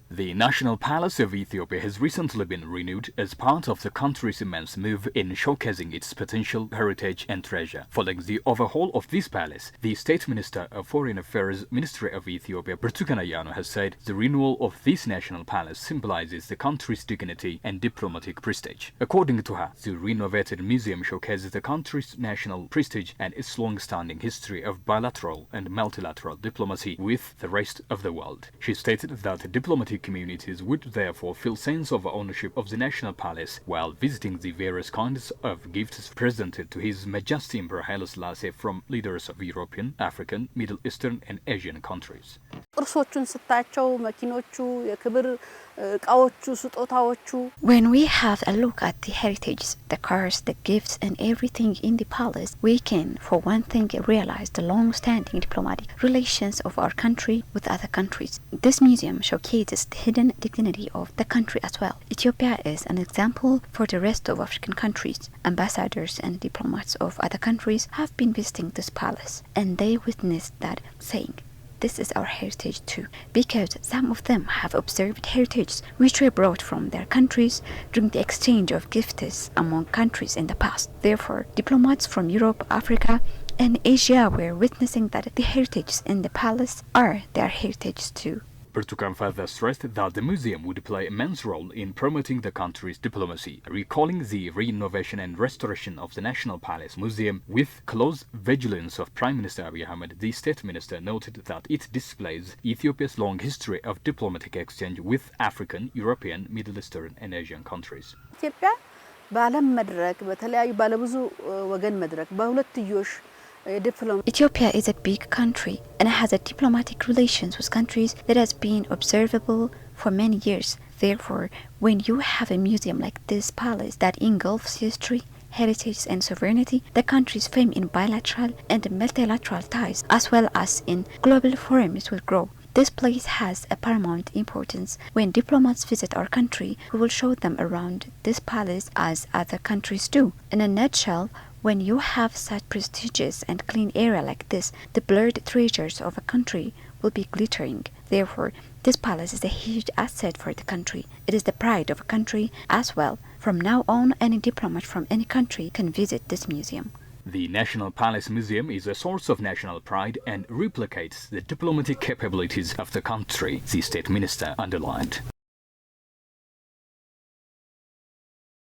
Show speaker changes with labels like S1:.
S1: The National Palace of Ethiopia has recently been renewed as part of the country's immense move in showcasing its potential, heritage and treasure. Following the overhaul of this palace, the State Minister of Foreign Affairs Ministry of Ethiopia, Birtukan Ayano, has said the renewal of this national palace symbolizes the country's dignity and diplomatic prestige. According to her, the renovated museum showcases the country's national prestige and its long-standing history of bilateral and multilateral diplomacy with the rest of the world. She stated that diplomatic communities would therefore feel sense of ownership of the national palace while visiting the various kinds of gifts presented to His Majesty Emperor Haile Selassie from leaders of European, African, Middle Eastern and Asian countries.
S2: When we have a look at the heritage, the cars, the gifts and everything in the palace, we can, for one thing, realize the long-standing diplomatic relations of our country with other countries. This museum showcases the hidden dignity of the country as well. Ethiopia is an example for the rest of African countries. Ambassadors and diplomats of other countries have been visiting this palace, and they witnessed that, saying, "This is our heritage too," because some of them have observed heritage which were brought from their countries during the exchange of gifts among countries in the past. Therefore, diplomats from Europe, Africa, and Asia were witnessing that the heritages in the palace are their heritage too.
S1: Birtukan further stressed that the museum would play an immense role in promoting the country's diplomacy, recalling the renovation and restoration of the National Palace Museum with close vigilance of Prime Minister Abiy Ahmed. The State Minister noted that it displays Ethiopia's long history of diplomatic exchange with African, European, Middle Eastern and Asian countries.
S2: Ethiopia is a big country and has a diplomatic relations with countries that has been observable for many years. Therefore, when you have a museum like this palace that engulfs history, heritage and sovereignty, the country's fame in bilateral and multilateral ties, as well as in global forums, will grow. This place has a paramount importance. When diplomats visit our country, we will show them around this palace as other countries do. In a nutshell, when you have such prestigious and clean area like this, the blurred treasures of a country will be glittering. Therefore, this palace is a huge asset for the country. It is the pride of a country as well. From now on, any diplomat from any country can visit this museum.
S1: The National Palace Museum is a source of national pride and replicates the diplomatic capabilities of the country, the State Minister underlined.